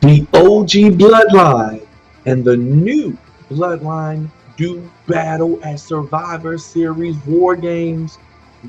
The OG Bloodline and the new Bloodline do battle at Survivor Series WarGames.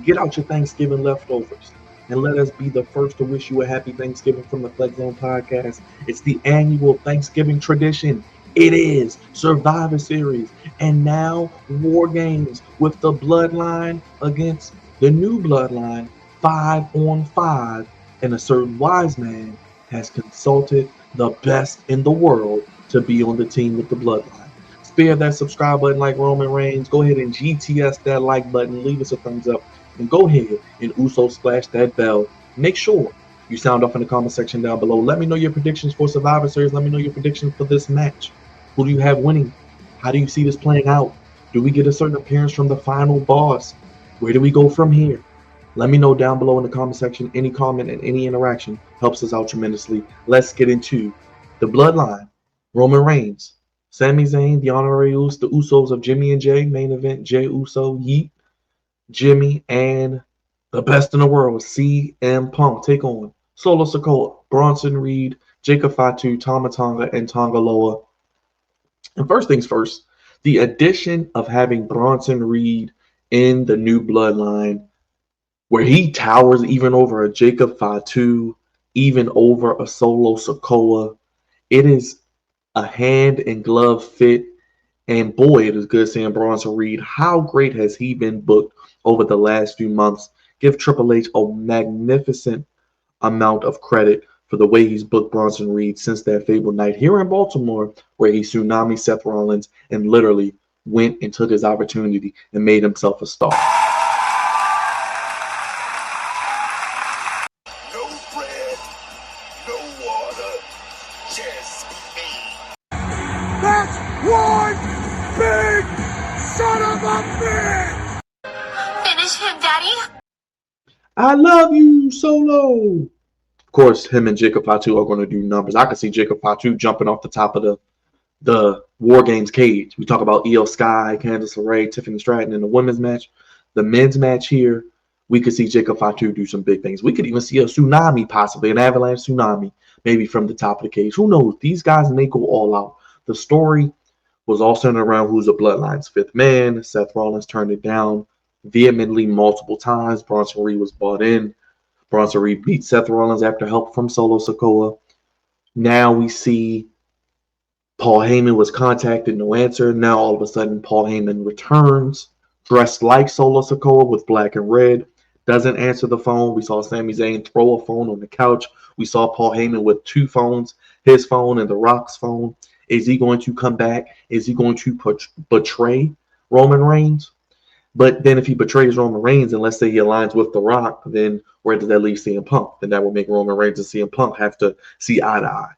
Get out your Thanksgiving leftovers and let us be the first to wish you a happy Thanksgiving from the Flex Zone Podcast. It's the annual Thanksgiving tradition. It is Survivor Series and now WarGames with the Bloodline against the new Bloodline 5-on-5, and a certain wise man has consulted the best in the world to be on the team with the Bloodline. Spare that subscribe button like Roman Reigns. Go ahead and GTS that like button. Leave us a thumbs up. And go ahead and Uso splash that bell. Make sure you sound off in the comment section down below. Let me know your predictions for Survivor Series. Let me know your predictions for this match. Who do you have winning? How do you see this playing out? Do we get a certain appearance from the final boss? Where do we go from here? Let me know down below in the comment section. Any comment and any interaction helps us out tremendously. Let's get into the Bloodline. Roman Reigns, Sami Zayn, the Honorary Usos, the Usos of Jimmy and Jay. Main event, Jay Uso, Yeet, Jimmy, and the best in the world, CM Punk. Take on Solo Sikoa, Bronson Reed, Jacob Fatu, Tama Tonga, and Tonga Loa. And first things first, the addition of having Bronson Reed in the new Bloodline, where he towers even over a Jacob Fatu, even over a Solo Sikoa. It is a hand and glove fit. And boy, it is good seeing Bronson Reed. How great has he been booked over the last few months? Give Triple H a magnificent amount of credit for the way he's booked Bronson Reed since that fabled night here in Baltimore, where he tsunami Seth Rollins and literally went and took his opportunity and made himself a star. One big son of a bitch! Finish him, Daddy. I love you, Solo. Of course, him and Jacob Fatu are going to do numbers. I can see Jacob Fatu jumping off the top of the WarGames cage. We talk about Io Sky, Candice LeRae, Tiffany Stratton in the women's match. The men's match here, we could see Jacob Fatu do some big things. We could even see a tsunami, possibly an avalanche tsunami, maybe from the top of the cage. Who knows? These guys may go all out. The story was all centered around who's the Bloodline's fifth man. Seth Rollins turned it down vehemently multiple times. Bronson Reed was bought in. Bronson Reed beat Seth Rollins after help from Solo Sikoa. Now we see Paul Heyman was contacted, no answer. Now all of a sudden Paul Heyman returns, dressed like Solo Sikoa with black and red. Doesn't answer the phone. We saw Sami Zayn throw a phone on the couch. We saw Paul Heyman with two phones, his phone and The Rock's phone. Is he going to come back? Is he going to betray Roman Reigns? But then if he betrays Roman Reigns, and let's say he aligns with The Rock, then where does that leave CM Punk? Then that will make Roman Reigns and CM Punk have to see eye to eye.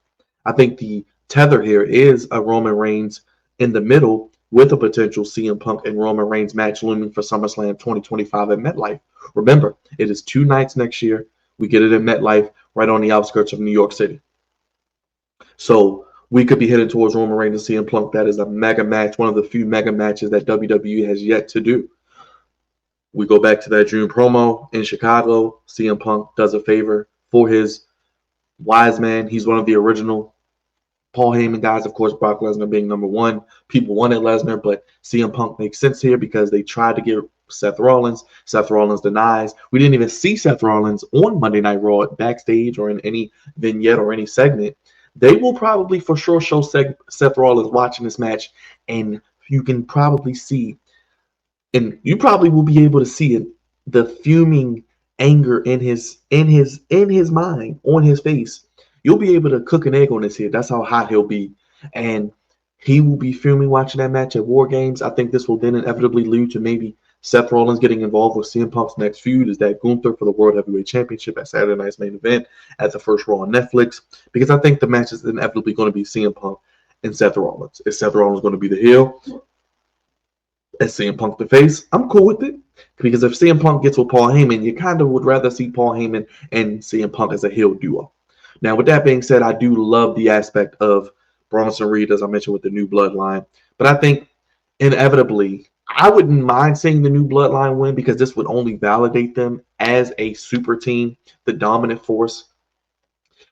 I think the tether here is a Roman Reigns in the middle with a potential CM Punk and Roman Reigns match looming for SummerSlam 2025 at MetLife. Remember, it is 2 nights next year. We get it in MetLife right on the outskirts of New York City. So we could be headed towards Roman Reigns and CM Punk. That is a mega match, one of the few mega matches that WWE has yet to do. We go back to that June promo in Chicago. CM Punk does a favor for his wise man. He's one of the original Paul Heyman guys. Of course, Brock Lesnar being number one. People wanted Lesnar, but CM Punk makes sense here because they tried to get Seth Rollins. Seth Rollins denies. We didn't even see Seth Rollins on Monday Night Raw backstage or in any vignette or any segment. They will probably for sure show Seth Rollins watching this match, and you can probably see, and you probably will be able to see it, the fuming anger in his mind, on his face. You'll be able to cook an egg on his head. That's how hot he'll be, and he will be fuming watching that match at WarGames. I think this will then inevitably lead to maybe Seth Rollins getting involved with CM Punk's next feud. Is that Gunther for the World Heavyweight Championship at Saturday night's main event at the first Raw on Netflix? Because I think the match is inevitably going to be CM Punk and Seth Rollins. Is Seth Rollins going to be the heel? Is CM Punk the face? I'm cool with it. Because if CM Punk gets with Paul Heyman, you kind of would rather see Paul Heyman and CM Punk as a heel duo. Now, with that being said, I do love the aspect of Bronson Reed, as I mentioned, with the new Bloodline. But I think inevitably, I wouldn't mind seeing the new Bloodline win because this would only validate them as a super team, the dominant force.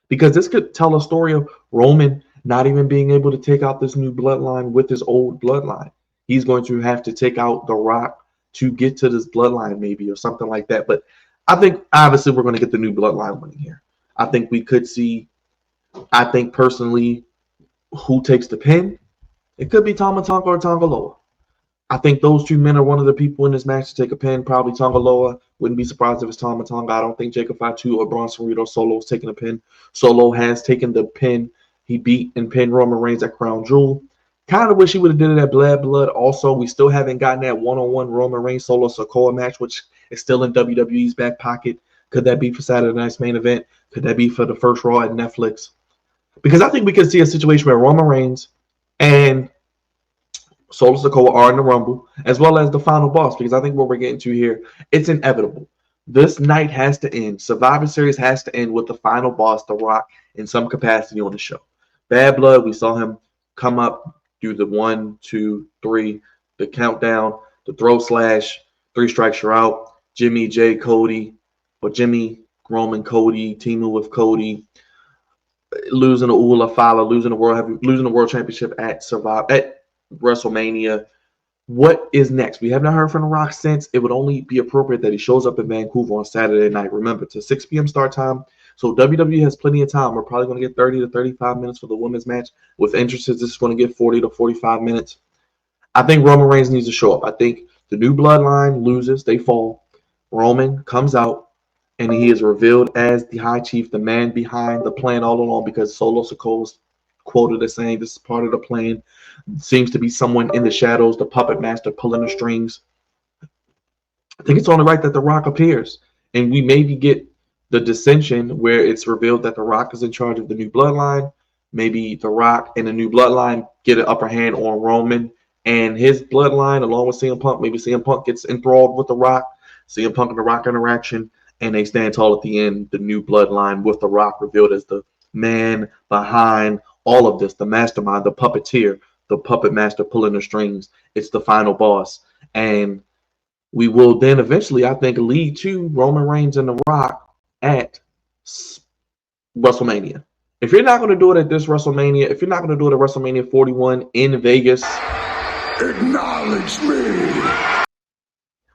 because this could tell a story of Roman not even being able to take out this new bloodline with his old bloodline. He's going to have to take out The Rock to get to this bloodline, maybe, or something like that. But I think obviously we're going to get the new bloodline winning here. I think we could see, I think personally, who takes the pin. It could be Tama Tonga or Tonga Loa. I think those two men are one of the people in this match to take a pin. Probably Tonga Loa. Wouldn't be surprised if it's Tama Tonga. I don't think Jacob Fatu or Bronson Reed or Solo is taking a pin. Solo has taken the pin. He beat and pinned Roman Reigns at Crown Jewel. Kind of wish he would have did it at Blood. Also, we still haven't gotten that one-on-one Roman Reigns Solo Sikoa match, which is still in WWE's back pocket. Could that be for Saturday night's main event? Could that be for the first Raw at Netflix? Because I think we could see a situation where Roman Reigns and Solo Sikoa are in the Rumble, as well as the final boss, because I think what we're getting to here, it's inevitable. This night has to end. Survivor Series has to end with the final boss, The Rock, in some capacity on the show. Bad Blood, we saw him come up, do the 1, 2, 3, the countdown, the throat slash, 3 strikes you're out. Jimmy, Jay, Cody, but Jimmy, Roman, Cody, teaming with Cody, losing the Ula Fala, losing the world championship at WrestleMania. What is next? We have not heard from The Rock since. It would only be appropriate that he shows up in Vancouver on Saturday night. Remember, it's a 6 p.m. start time. So WWE has plenty of time. We're probably going to get 30 to 35 minutes for the women's match. With entrances, this is going to get 40 to 45 minutes. I think Roman Reigns needs to show up. I think the new bloodline loses. They fall. Roman comes out, and he is revealed as the High Chief, the man behind the plan all along, because Solo Sikoa's quoted as saying this is part of the plan. Seems to be someone in the shadows, the puppet master pulling the strings. I think it's only right that The Rock appears, and we maybe get the dissension where it's revealed that The Rock is in charge of the new bloodline. Maybe The Rock and the new bloodline get an upper hand on Roman and his bloodline, along with CM Punk. Maybe CM Punk gets enthralled with The Rock, CM Punk and The Rock interaction, and they stand tall at the end. The new bloodline with The Rock revealed as the man behind all of this, the mastermind, the puppeteer, the puppet master pulling the strings. It's the final boss. And we will then eventually, I think, lead to Roman Reigns and The Rock at WrestleMania. If you're not going to do it at this WrestleMania, if you're not going to do it at WrestleMania 41 in Vegas, acknowledge me.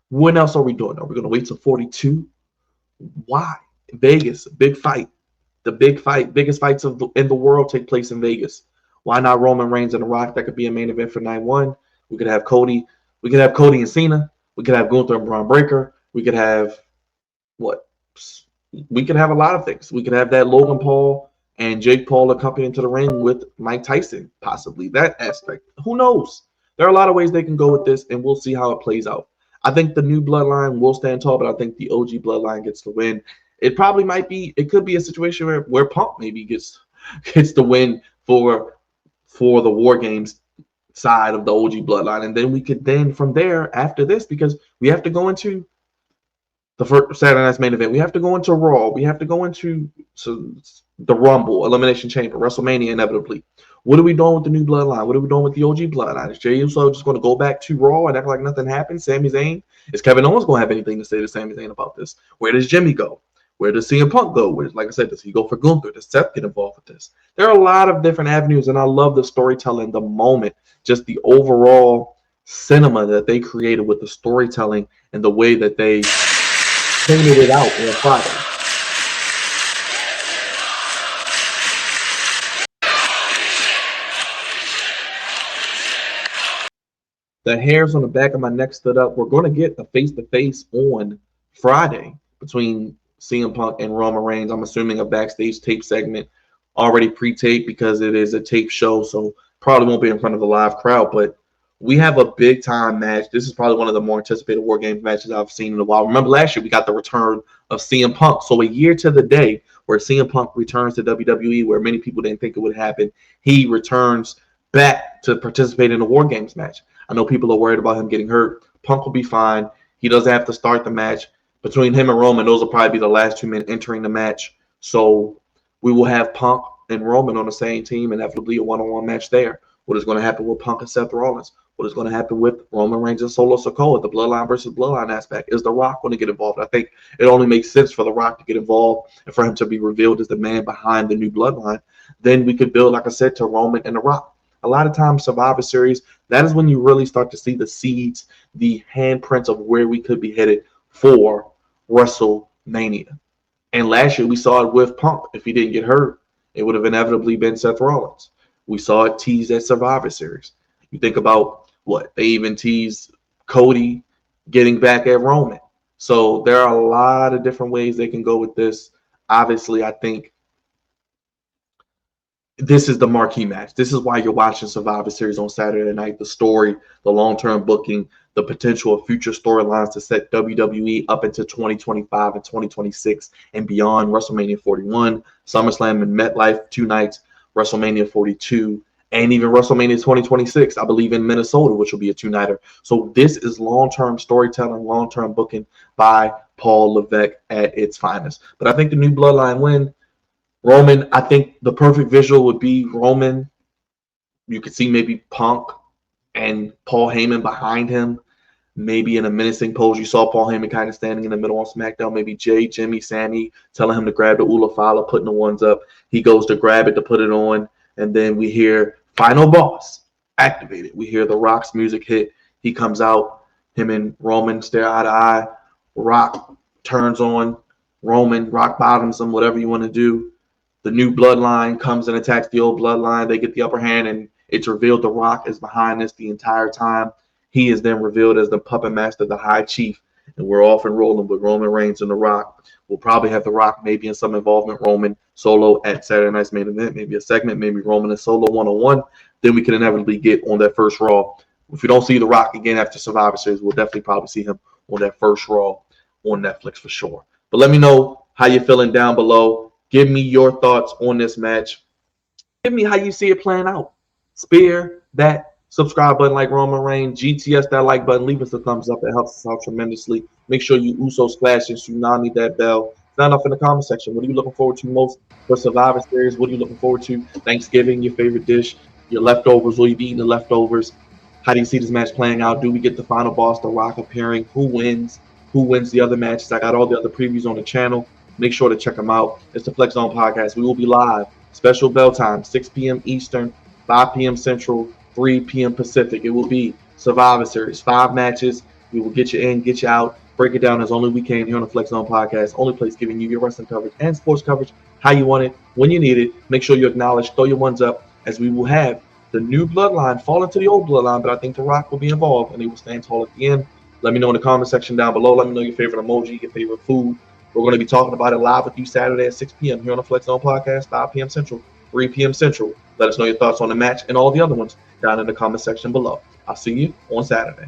when else are we doing? Are we going to wait till 42? Why? Vegas, big fight. The big fight, biggest fights in the world take place in Vegas. Why not Roman Reigns and The Rock? That could be a main event for night one. We could have Cody. We could have Cody and Cena. We could have Gunther and Braun Breaker. We could have what? We could have a lot of things. We could have that Logan Paul and Jake Paul accompanying to the ring with Mike Tyson, possibly that aspect. Who knows? There are a lot of ways they can go with this, and we'll see how it plays out. I think the new bloodline will stand tall, but I think the OG bloodline gets the win. It probably might be. It could be a situation where Punk maybe gets the win for the WarGames side of the OG bloodline, and then we could from there after this, because we have to go into the first Saturday night's main event. We have to go into Raw. We have to go into the Rumble, Elimination Chamber, WrestleMania inevitably. What are we doing with the new bloodline? What are we doing with the OG bloodline? Is Jey Uso just going to go back to Raw and act like nothing happened? Sami Zayn? Is Kevin Owens going to have anything to say to Sami Zayn about this? Where does Jimmy go? Where does CM Punk go? Like I said, does he go for Gunther? Does Seth get involved with this? There are a lot of different avenues, and I love the storytelling, the moment, just the overall cinema that they created with the storytelling and the way that they painted it out on Friday. The hairs on the back of my neck stood up. We're going to get a face-to-face on Friday between CM Punk and Roman Reigns. I'm assuming a backstage tape segment, already pre-taped because it is a tape show, so probably won't be in front of a live crowd, but we have a big-time match. This is probably one of the more anticipated WarGames matches I've seen in a while. Remember last year we got the return of CM Punk. So a year to the day where CM Punk returns to WWE, where many people didn't think it would happen, he returns back to participate in a WarGames match. I know people are worried about him getting hurt. Punk will be fine. He doesn't have to start the match. Between him and Roman, those will probably be the last 2 men entering the match. So we will have Punk and Roman on the same team, inevitably a one-on-one match there. What is going to happen with Punk and Seth Rollins? What is going to happen with Roman Reigns and Solo Sikoa, the Bloodline versus Bloodline aspect? Is The Rock going to get involved? I think it only makes sense for The Rock to get involved and for him to be revealed as the man behind the new Bloodline. Then we could build, like I said, to Roman and The Rock. A lot of times, Survivor Series, that is when you really start to see the seeds, the handprints of where we could be headed for WrestleMania. And last year, we saw it with Punk. If he didn't get hurt, it would have inevitably been Seth Rollins. We saw it teased at Survivor Series. You think about what? They even teased Cody getting back at Roman. So there are a lot of different ways they can go with this. Obviously, I think this is the marquee match. This is why you're watching Survivor Series on Saturday night. The story, the long-term booking, the potential of future storylines to set WWE up into 2025 and 2026 and beyond. WrestleMania 41, SummerSlam and MetLife 2 nights, WrestleMania 42, and even WrestleMania 2026, I believe in Minnesota, which will be a 2-nighter. So this is long-term storytelling, long-term booking by Paul Levesque at its finest. But I think the new Bloodline win, Roman, I think the perfect visual would be Roman. You could see maybe Punk and Paul Heyman behind him, maybe in a menacing pose. You saw Paul Heyman kind of standing in the middle on SmackDown. Maybe Jay, Jimmy, Sami telling him to grab the Ula Fala, putting the ones up. He goes to grab it to put it on, and then we hear Final Boss activated. We hear The Rock's music hit. He comes out. Him and Roman stare eye to eye. Rock turns on Roman. Rock bottoms him, whatever you want to do. The new Bloodline comes and attacks the old Bloodline. They get the upper hand, and it's revealed The Rock is behind this the entire time. He is then revealed as the puppet master, the High Chief, and we're off and rolling with Roman Reigns and The Rock. We'll probably have The Rock maybe in some involvement, Roman Solo at Saturday Night's Main Event, maybe a segment, maybe Roman and Solo one-on-one. Then we can inevitably get on that first Raw. If we don't see The Rock again after Survivor Series, we'll definitely probably see him on that first Raw on Netflix for sure. But let me know how you're feeling down below. Give me your thoughts on this match. Give me how you see it playing out. Spear that subscribe button like Roman Reigns. GTS that like button. Leave us a thumbs up. It helps us out tremendously. Make sure you Uso splash and tsunami that bell. Sign off in the comment section. What are you looking forward to most for Survivor Series? What are you looking forward to? Thanksgiving, your favorite dish, your leftovers. Will you be eating the leftovers? How do you see this match playing out? Do we get the final boss, The Rock, appearing? Who wins? Who wins the other matches? I got all the other previews on the channel. Make sure to check them out. It's the Flex Zone Podcast. We will be live. Special bell time, 6 p.m. Eastern, 5 p.m. Central, 3 p.m. Pacific. It will be Survivor Series, 5 matches. We will get you in, get you out, break it down as only we can here on the Flex Zone Podcast. Only place giving you your wrestling coverage and sports coverage, how you want it, when you need it. Make sure you acknowledge, throw your ones up, as we will have the new Bloodline fall into the old Bloodline, but I think The Rock will be involved, and they will stand tall at the end. Let me know in the comment section down below. Let me know your favorite emoji, your favorite food. We're going to be talking about it live with you Saturday at 6 p.m. here on the Flex Zone Podcast, 5 p.m. Central, 3 p.m. Central. Let us know your thoughts on the match and all the other ones down in the comment section below. I'll see you on Saturday.